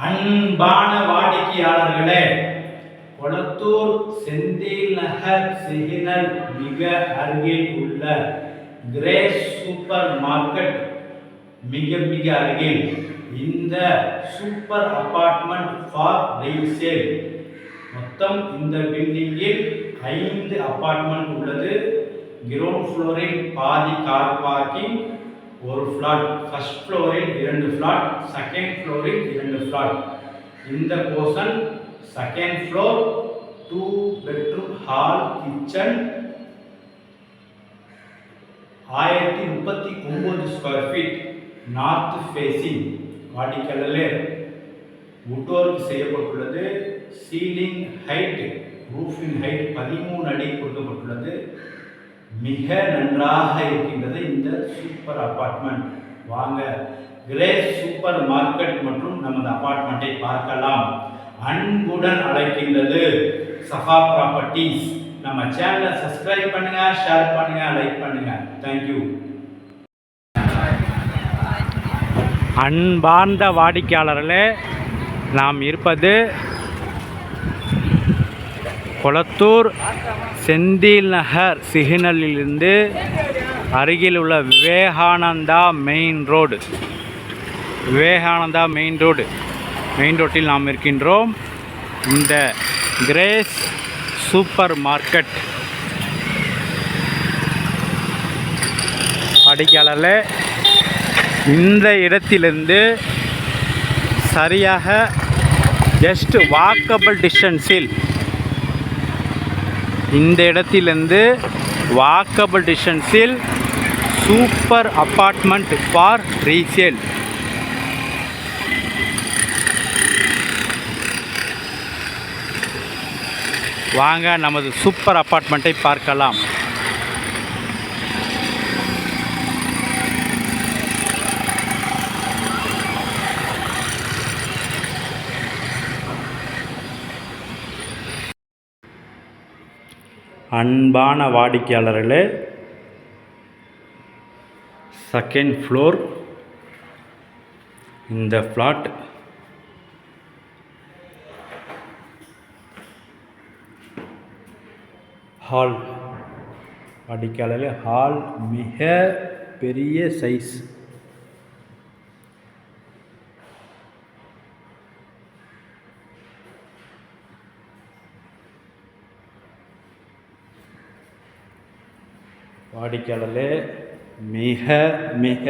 அன்பான வாடிக்கையாளர்களே, கொளத்தூர் செந்தில் நகர் சிக்னல் மிக அருகில் உள்ள கிரேஸ் சூப்பர் மார்க்கெட் மிக அருகில் இந்த சூப்பர் அபார்ட்மெண்ட் ஃபார் ரீசேல். மொத்தம் இந்த பில்டிங்கில் 5 அபார்ட்மெண்ட் உள்ளது. கிரவுண்ட் ஃப்ளோரில் பாதி கார் பார்க்கிங், ஒரு ஃப்ளாட், ஃபர்ஸ்ட் ஃப்ளோரில் 2 ஃப்ளாட், செகண்ட் ஃப்ளோரில் 2 ஃப்ளாட். இந்த portion second floor, 2 bedroom hall, kitchen, 1039 square feet, north facing. வாடிக்கையாளர்களே, வுட் ஒர்க் செய்யப்பட்டுள்ளது. சீலிங் ஹைட், ரூஃபின் ஹைட் 13 அடி கொடுக்கப்பட்டுள்ளது. மிக நன்றாக இருக்கின்றது இந்த சூப்பர் அபார்ட்மெண்ட். வாங்க கிரேஸ் சூப்பர் மார்க்கெட் மற்றும் நமது அபார்ட்மெண்ட்டை பார்க்கலாம். அன்புடன் அழைக்கின்றது சஃபா ப்ராப்பர்ட்டிஸ். நம்ம சேனலை சப்ஸ்கிரைப் பண்ணுங்க, ஷேர் பண்ணுங்க, லைக் பண்ணுங்க. தேங்க்யூ. அன்பார்ந்த வாடிக்கையாளர்களே, நாம் இருப்பது கொளத்தூர் செந்தில் நகர் சிக்னலிலிருந்து அருகில் உள்ள விவேகானந்தா மெயின் ரோட்டில் நாம் இருக்கின்றோம். இந்த கிரேஸ் சூப்பர் மார்க்கெட் வாடிக்கையாளர்களே, இந்த இடத்திலிருந்து சரியாக ஜஸ்ட் வாக்கபிள் டிஸ்டன்ஸில் சூப்பர் அபார்ட்மெண்ட் ஃபார் ரீசேல். வாங்க நமது சூப்பர் அபார்ட்மெண்ட்டை பார்க்கலாம். அன்பான வாடிக்கையாளர்களே, செகண்ட் ஃப்ளோர் இந்த ஃப்ளாட். ஹால் வாடிக்கையாளர்களே, ஹால் மிக பெரிய சைஸ். வாடிக்கையாளர்களே, மிக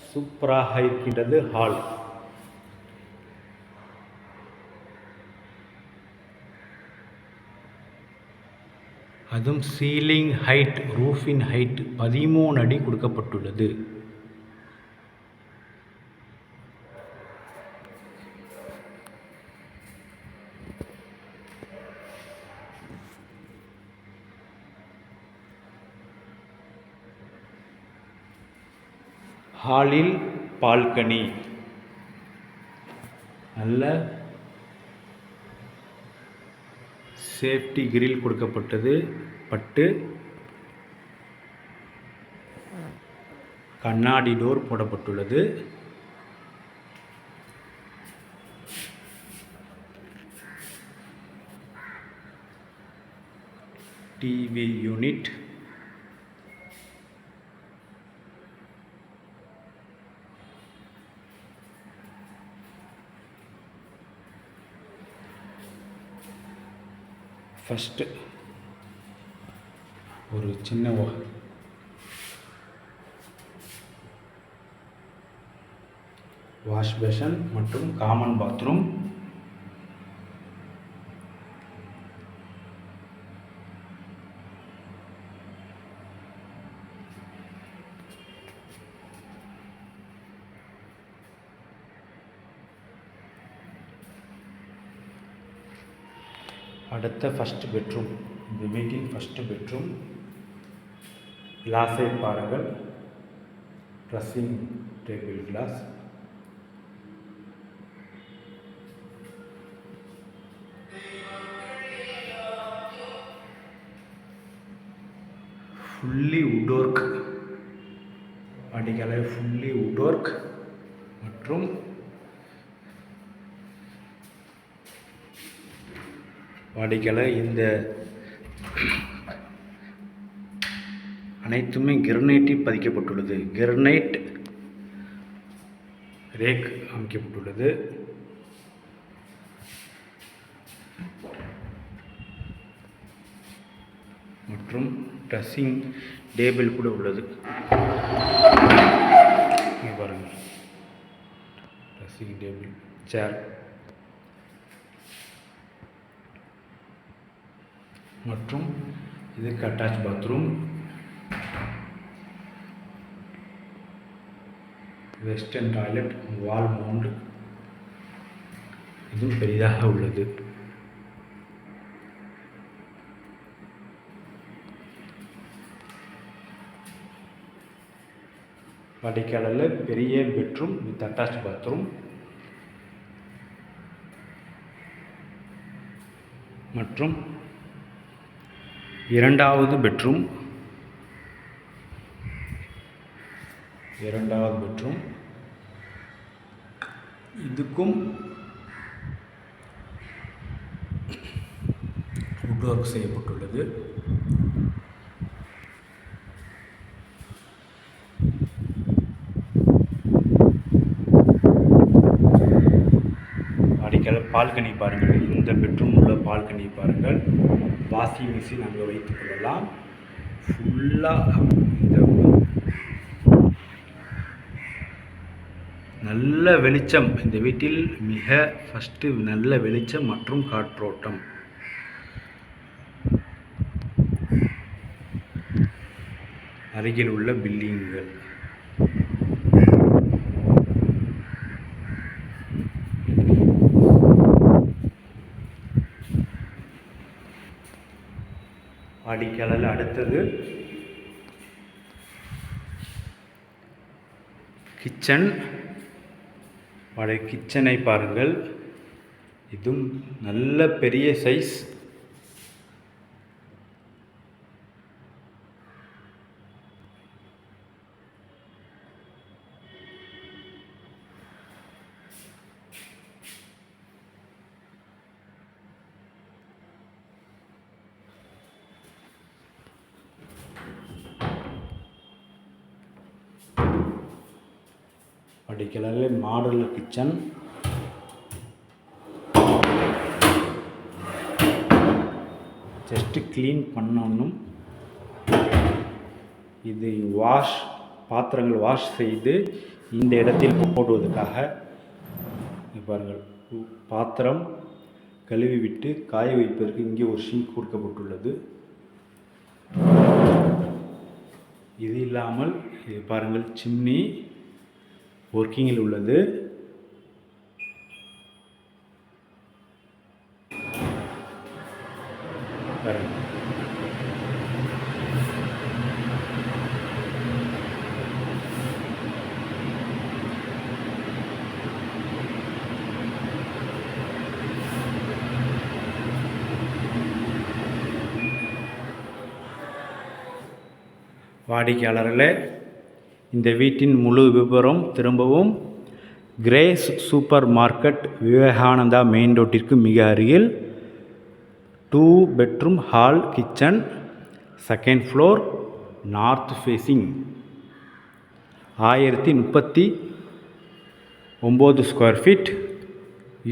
சூப்பராக இருக்கின்றது ஹால். அதுவும் சீலிங் ஹைட், ரூஃபின் ஹைட் 13 அடி கொடுக்கப்பட்டுள்ளது. ஹாலில் பால்கனி, நல்ல சேஃப்டி கிரில் கொடுக்கப்பட்டது. பட்டு கண்ணாடி டோர் போடப்பட்டுள்ளது. டிவி யூனிட், ஃபஸ்ட்டு ஒரு சின்ன வாஷ் பேஷன் மற்றும் காமன் பாத்ரூம். அடுத்த ஃபஸ்ட் பெட்ரூம், இந்த வீட்டின் ஃபஸ்ட் பெட்ரூம். கிளாஸை பாருங்கள், dressing table glass. Fully wood work, வாடிக்கையாளர் ஃபுல்லி வுட் ஒர்க் மற்றும் வாடிக்கையாளர் இந்த அனைத்துமே கிரனைட்டில் பதிக்கப்பட்டுள்ளது. கிரனைட் ரேக் அமைக்கப்பட்டுள்ளது. மற்றும் ட்ரெஸ்ஸிங் டேபிள் கூட உள்ளது. இங்கே பாருங்கள், ட்ரெஸ்ஸிங் டேபிள், சேர் மற்றும் இதுக்கு அட்டாச் பாத்ரூம், வெஸ்டர்ன் டாய்லெட், வால் மவுண்ட், இதுவும் பெரிதாக உள்ளது. வாடிக்கையாளரில் பெரிய பெட்ரூம் வித் அட்டாச் பாத்ரூம் மற்றும் இரண்டாவது பெட்ரூம். இதுக்கும் வுட் ஒர்க் செய்யப்பட்டுள்ளது. பால்கனி பாருங்கள், இந்த பெட்ரூம் உள்ள பால்கனி பாருங்கள். வாஷிங் மிஷின் அங்கே வைத்துக் கொள்ளலாம். ஃபுல்லாக இந்த நல்ல வெளிச்சம், இந்த வீட்டில் மிக ஃபஸ்ட்டு நல்ல வெளிச்சம் மற்றும் காற்றோட்டம். அருகில் உள்ள பில்டிங்குகள். வாடிக்கையாளர் அடுத்தது கிச்சன். கிச்சனை பாருங்கள், இதுவும் நல்ல பெரிய சைஸ். படிக்கலால் மாடல் கிச்சன். ஜஸ்ட்டு க்ளீன் பண்ணணும். இது பாத்திரங்கள் வாஷ் செய்து இந்த இடத்தில் போடுவதற்காக. பாருங்கள், பாத்திரம் கழுவி விட்டு காய வைப்பதற்கு இங்கே ஒரு ஷிங்க் கொடுக்கப்பட்டுள்ளது. இது இல்லாமல் இது பாருங்கள், சிம்னி ஒர்க்கிங்கில் உள்ளது. வாடிக்கையாளர்களே, இந்த வீட்டின் முழு விவரம் திரும்பவும் Grace supermarket, Vivekananda main ரோட்டிற்கு மிக அருகில், 2 bedroom hall kitchen, 2nd floor, north facing, 1039 square feet,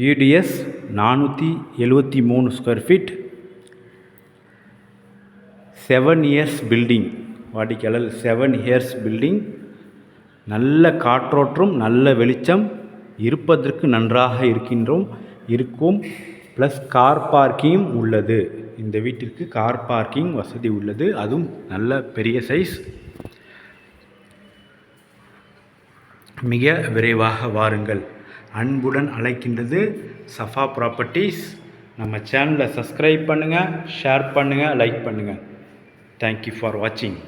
UDS 473 square feet, 7 years building. வாடிக்கையாளர் 7 இயர்ஸ் பில்டிங். நல்ல காற்றோட்டம், நல்ல வெளிச்சம், இருப்பதற்கு நன்றாக இருக்கும். ப்ளஸ் கார் பார்க்கிங் உள்ளது. இந்த வீட்டிற்கு கார் பார்க்கிங் வசதி உள்ளது. அதுவும் நல்ல பெரிய சைஸ். மிக விரைவாக வாருங்கள். அன்புடன் அழைக்கின்றது சஃபா ப்ராப்பர்ட்டிஸ். நம்ம சேனலை சப்ஸ்கிரைப் பண்ணுங்கள், ஷேர் பண்ணுங்கள், லைக் பண்ணுங்கள். தேங்க்யூ ஃபார் வாட்சிங்.